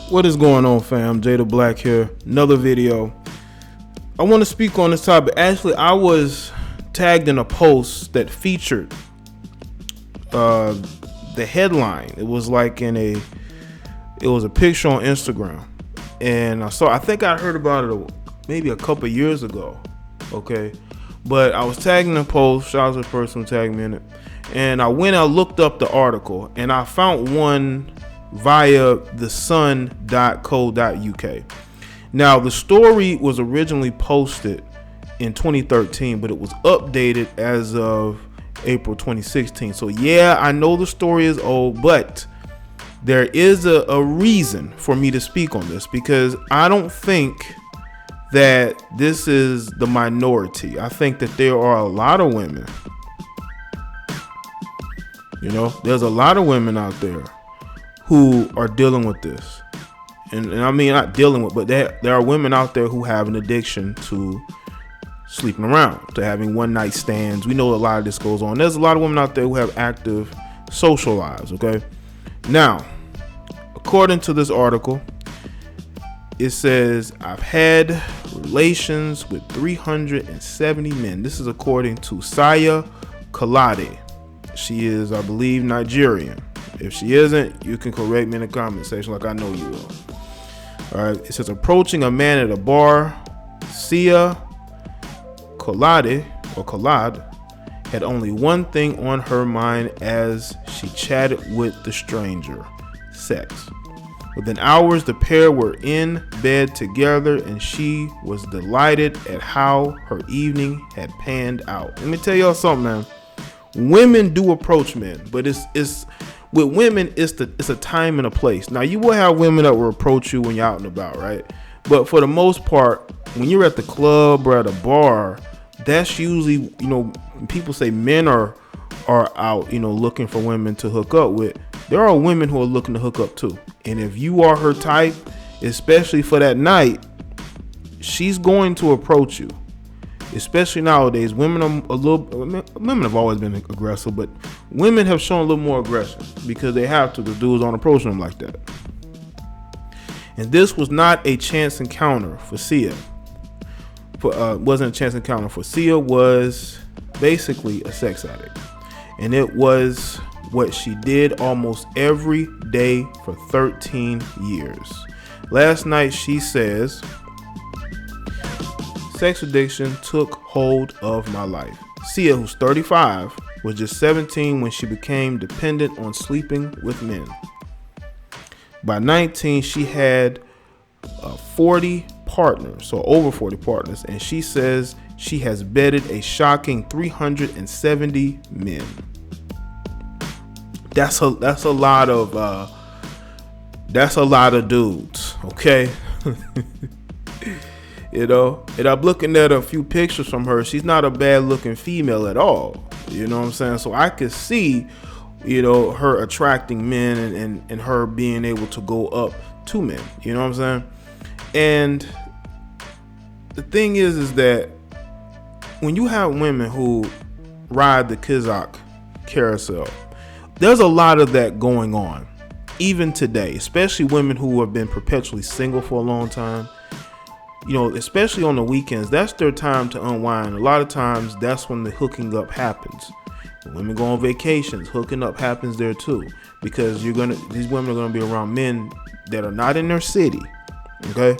What is going on, fam? Jay the Black here. Another video. I want to speak on this topic. Actually, I was tagged in a post that featured the headline. It was like it was a picture on Instagram, and I think I heard about it maybe a couple years ago. Okay, but I was tagged in the post. Shout out to the person who tagged me in it, and I looked up the article, and I found one via thesun.co.uk. Now, the story was originally posted in 2013, but it was updated as of April 2016. So yeah, I know the story is old, but there is a reason for me to speak on this, because I don't think that this is the minority. I think that there are a lot of women, there's a lot of women out there who are dealing with this. And I mean, not dealing with, but there are women out there who have an addiction to sleeping around, to having one night stands. We know a lot of this goes on. There's a lot of women out there who have active social lives, okay? Now, according to this article, it says, I've had relations with 370 men. This is according to Seyi Kolade. She is, I believe, Nigerian. If she isn't, you can correct me in the comment section like I know you will. All right, it says, approaching a man at a bar, Seyi Kolade had only one thing on her mind as she chatted with the stranger: sex. Within hours, the pair were in bed together, and she was delighted at how her evening had panned out. Let me tell y'all something, man. Women do approach men, but it's with women, it's a time and a place. Now, you will have women that will approach you when you're out and about, right? But for the most part, when you're at the club or at a bar, that's usually, people say men are out, looking for women to hook up with. There are women who are looking to hook up too. And if you are her type, especially for that night, she's going to approach you. Especially nowadays, women have always been aggressive, but women have shown a little more aggression because they have to. The dudes aren't approaching them like that. And this was not a chance encounter for Seyi. Wasn't a chance encounter for Seyi. Was basically a sex addict, and it was what she did almost every day for 13 years. Last night, she says, sex addiction took hold of my life. Seyi, who's 35, was just 17 when she became dependent on sleeping with men. By 19, she had 40 partners, so over 40 partners, and she says she has bedded a shocking 370 men. That's a lot of dudes, okay? And I'm looking at a few pictures from her. She's not a bad looking female at all. You know what I'm saying? So I could see, her attracting men and her being able to go up to men. You know what I'm saying? And the thing is that when you have women who ride the Kizak carousel, there's a lot of that going on, even today, especially women who have been perpetually single for a long time. Especially on the weekends, that's their time to unwind. A lot of times, that's when the hooking up happens. When women go on vacations, hooking up happens there too, because these women are gonna be around men that are not in their city, okay?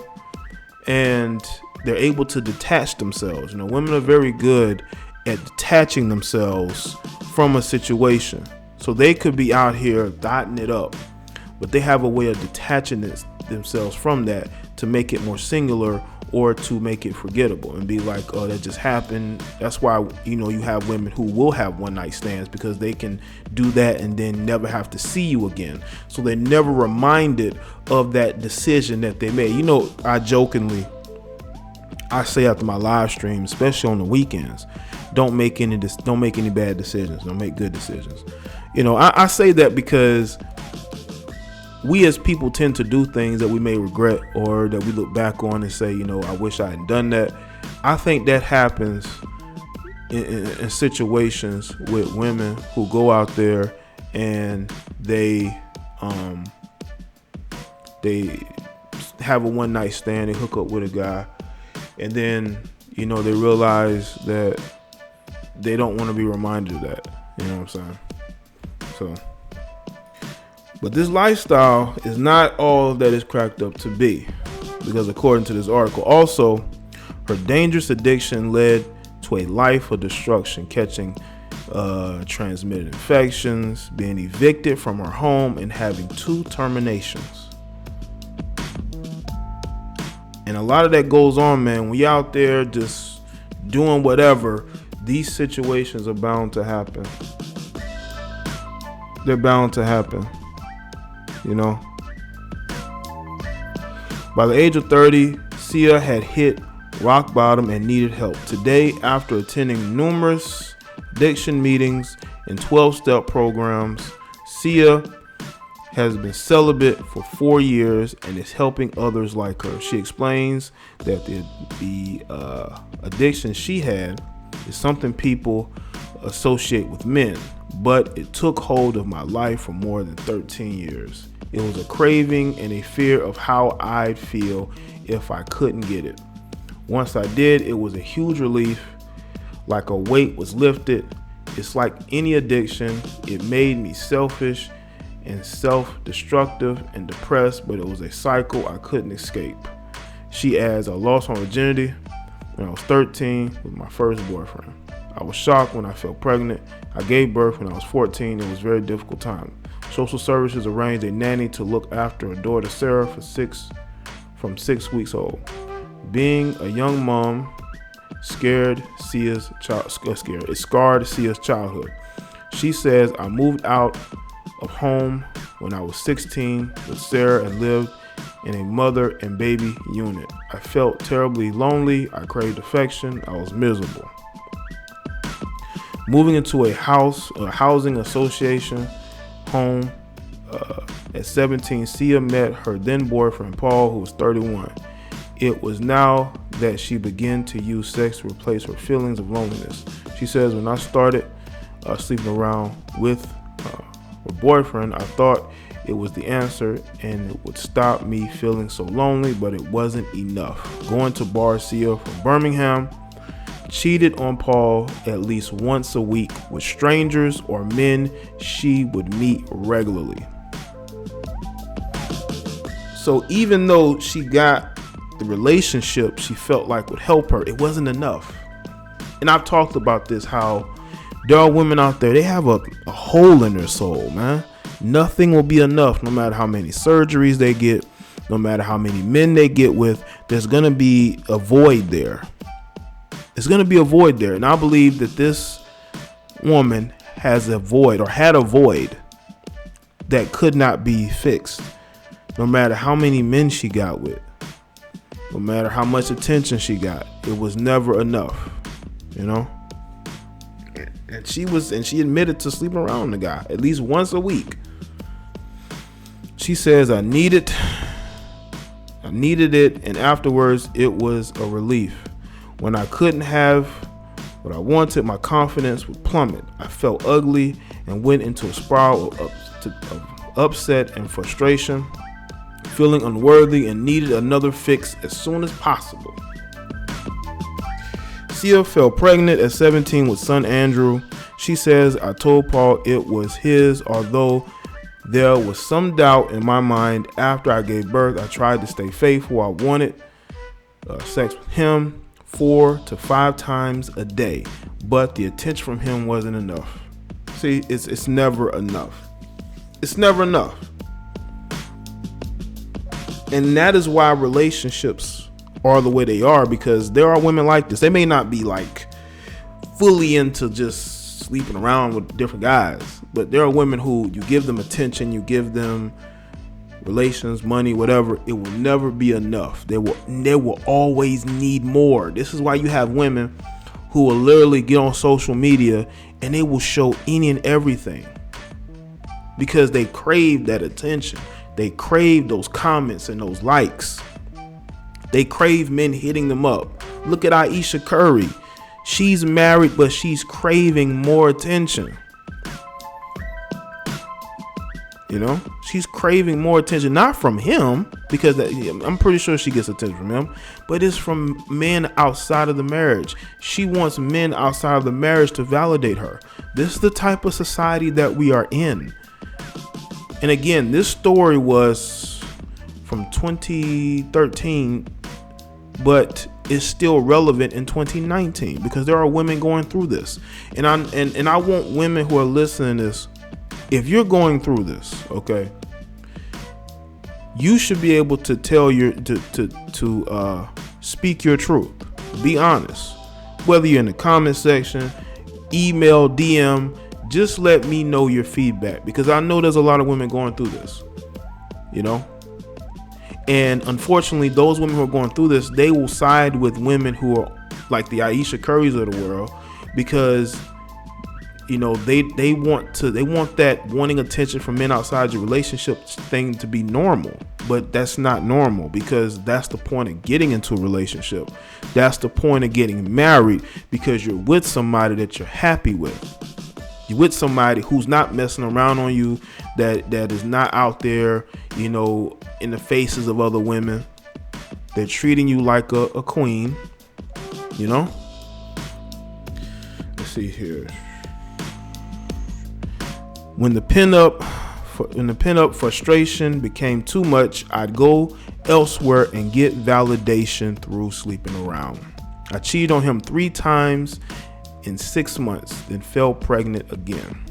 And they're able to detach themselves. Women are very good at detaching themselves from a situation, so they could be out here dotting it up, but they have a way of detaching themselves from that to make it more singular, or to make it forgettable and be like, oh, that just happened. That's why, you have women who will have one night stands, because they can do that and then never have to see you again. So they're never reminded of that decision that they made. I say after my live stream, especially on the weekends, don't make any bad decisions. Don't make good decisions. I say that because we as people tend to do things that we may regret, or that we look back on and say, I wish I hadn't done that. I think that happens in situations with women who go out there and they they have a one night stand, they hook up with a guy, and then, you know, they realize that they don't want to be reminded of that. You know what I'm saying? So, but this lifestyle is not all that it's cracked up to be, because according to this article, also, her dangerous addiction led to a life of destruction, catching transmitted infections, being evicted from her home, and having 2 terminations. And a lot of that goes on, man. When you're out there just doing whatever, these situations are bound to happen. They're bound to happen, you know. By the age of 30, Seyi had hit rock bottom and needed help. Today, after attending numerous addiction meetings and 12-step programs, Seyi has been celibate for 4 years and is helping others like her. She explains that the addiction she had is something people associate with men, but it took hold of my life for more than 13 years. It was a craving and a fear of how I'd feel if I couldn't get it. Once I did, it was a huge relief, like a weight was lifted. It's like any addiction. It made me selfish and self-destructive and depressed, but it was a cycle I couldn't escape. She adds, I lost my virginity when I was 13 with my first boyfriend. I was shocked when I felt pregnant. I gave birth when I was 14. It was a very difficult time. Social services arranged a nanny to look after her daughter Sarah from 6 weeks old. Being a young mom scarred Seyi's childhood. She says, I moved out of home when I was 16 with Sarah and lived in a mother and baby unit. I felt terribly lonely. I craved affection. I was miserable. Moving into a housing association home at 17, Seyi met her then boyfriend Paul, who was 31. It was now that she began to use sex to replace her feelings of loneliness. She says, when I started sleeping around with her boyfriend, I thought it was the answer and it would stop me feeling so lonely, but it wasn't enough. Going to bar, Seyi from Birmingham cheated on Paul at least once a week with strangers or men she would meet regularly. So even though she got the relationship she felt like would help her, it wasn't enough. And I've talked about this, how there are women out there, they have a hole in their soul, man. Nothing will be enough, no matter how many surgeries they get, no matter how many men they get with. There's gonna be a void there. It's gonna be a void there. And I believe that this woman has a void, or had a void, that could not be fixed. No matter how many men she got with, no matter how much attention she got, it was never enough, you know? And she admitted to sleeping around the guy at least once a week. She says, I needed it, and afterwards it was a relief. When I couldn't have what I wanted, my confidence would plummet. I felt ugly and went into a spiral of upset and frustration, feeling unworthy and needed another fix as soon as possible. Seyi fell pregnant at 17 with son Andrew. She says, I told Paul it was his, although there was some doubt in my mind. After I gave birth, I tried to stay faithful. I wanted sex with him 4 to 5 times a day, but the attention from him wasn't enough. See, it's never enough. It's never enough. And that is why relationships are the way they are, because there are women like this. They may not be like fully into just sleeping around with different guys, but there are women who you give them attention, you give them relations, money, whatever, it will never be enough. They will always need more. This is why you have women who will literally get on social media and they will show any and everything, because they crave that attention. They crave those comments and those likes. They crave men hitting them up. Look at Ayesha Curry. She's married, but she's craving more attention. You know, she's craving more attention, not from him, because I'm pretty sure she gets attention from him, but it's from men outside of the marriage. She wants men outside of the marriage to validate her. This is the type of society that we are in. And again, this story was from 2013, but is still relevant in 2019 because there are women going through this. And I want women who are listening to this, if you're going through this, okay, you should be able to tell to speak your truth. Be honest. Whether you're in the comment section, email, DM, just let me know your feedback, because I know there's a lot of women going through this, you know. And unfortunately, those women who are going through this, they will side with women who are like the Ayesha Currys of the world, because you know, they want that wanting attention from men outside your relationship thing to be normal, but that's not normal, because that's the point of getting into a relationship. That's the point of getting married, because you're with somebody that you're happy with. You're with somebody who's not messing around on you, that is not out there, you know, in the faces of other women. They're treating you like a queen, you know. Let's see here. When the pin-up frustration became too much, I'd go elsewhere and get validation through sleeping around. I cheated on him 3 times in 6 months, then fell pregnant again.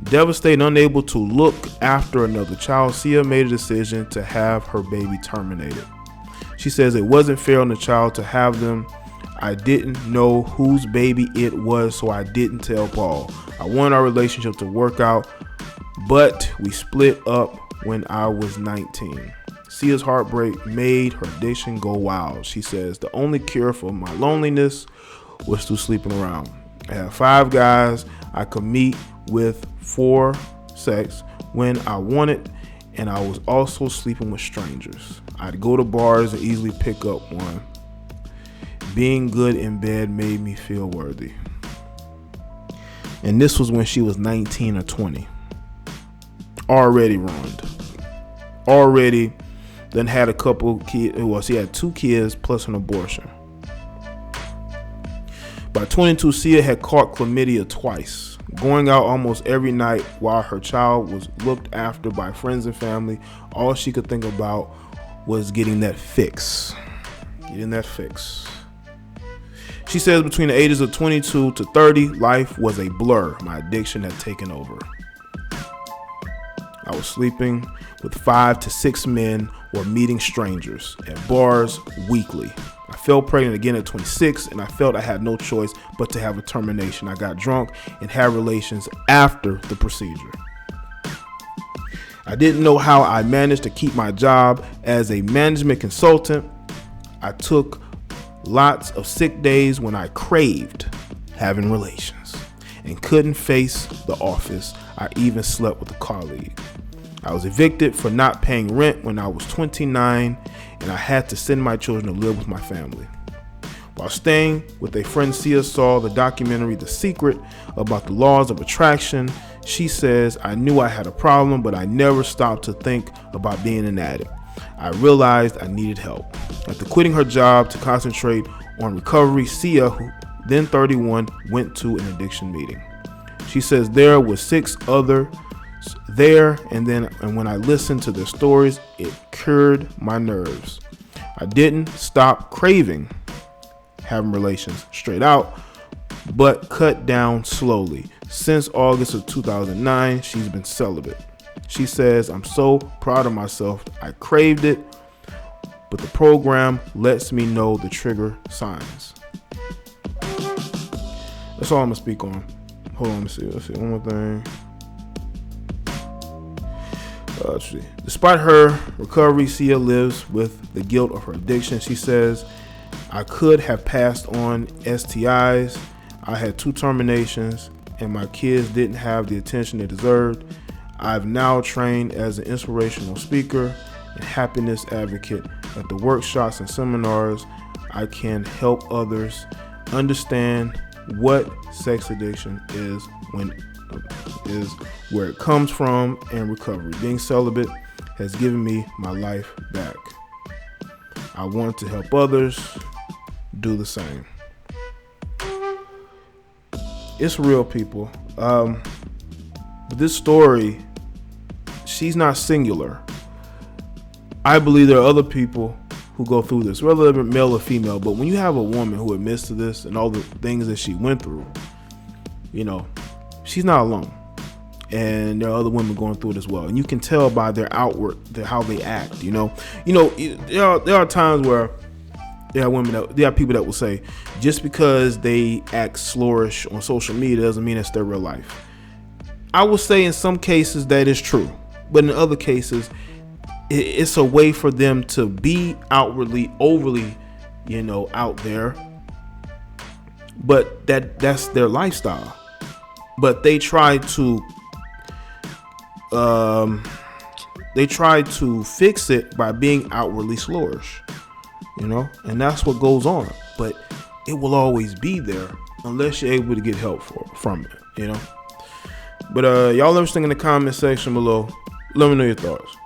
Devastated, unable to look after another child, Seyi made a decision to have her baby terminated. She says it wasn't fair on the child to have them. I didn't know whose baby it was, so I didn't tell Paul. I wanted our relationship to work out, but we split up when I was 19. Seyi's heartbreak made her addiction go wild. She says the only cure for my loneliness was through sleeping around. I had 5 guys I could meet with for sex when I wanted, and I was also sleeping with strangers. I'd go to bars and easily pick up one. Being good in bed made me feel worthy. And this was when she was 19 or 20. Already ruined. Already then had a couple kids. Well, she had 2 kids plus an abortion. By 22, Seyi had caught chlamydia twice, going out almost every night while her child was looked after by friends and family. All she could think about was getting that fix. Getting that fix. She says between the ages of 22 to 30, life was a blur. My addiction had taken over. I was sleeping with 5 to 6 men or meeting strangers at bars weekly. I fell pregnant again at 26, and I felt I had no choice but to have a termination. I got drunk and had relations after the procedure. I didn't know how I managed to keep my job as a management consultant. I took lots of sick days when I craved having relations and couldn't face the office. I even slept with a colleague. I was evicted for not paying rent when I was 29, and I had to send my children to live with my family. While staying with a friend, Seyi saw the documentary The Secret about the laws of attraction. She says, I knew I had a problem, but I never stopped to think about being an addict. I realized I needed help. After quitting her job to concentrate on recovery, Seyi, who then 31, went to an addiction meeting. She says there were 6 others there, and when I listened to their stories, it cured my nerves. I didn't stop craving having relations straight out, but cut down slowly. Since August of 2009, she's been celibate. She says, I'm so proud of myself. I craved it, but the program lets me know the trigger signs. That's all I'm gonna speak on. Hold on, let's see one more thing. Despite her recovery, Seyi lives with the guilt of her addiction. She says, I could have passed on STIs. I had 2 terminations, and my kids didn't have the attention they deserved. I've now trained as an inspirational speaker and happiness advocate. At the workshops and seminars, I can help others understand what sex addiction is, where it comes from, and recovery. Being celibate has given me my life back. I want to help others do the same. It's real, people. But this story, she's not singular. I believe there are other people who go through this, whether they're male or female. But when you have a woman who admits to this and all the things that she went through, you know, she's not alone. And there are other women going through it as well. And you can tell by their outward, how they act. There are times where there are people that will say, just because they act slurish on social media doesn't mean it's their real life. I would say in some cases that is true, but in other cases, it's a way for them to be outwardly, overly, out there. But that's their lifestyle. But they try to fix it by being outwardly slurish, and that's what goes on. But it will always be there unless you're able to get help from it, But y'all let us think in the comment section below. Let me know your thoughts.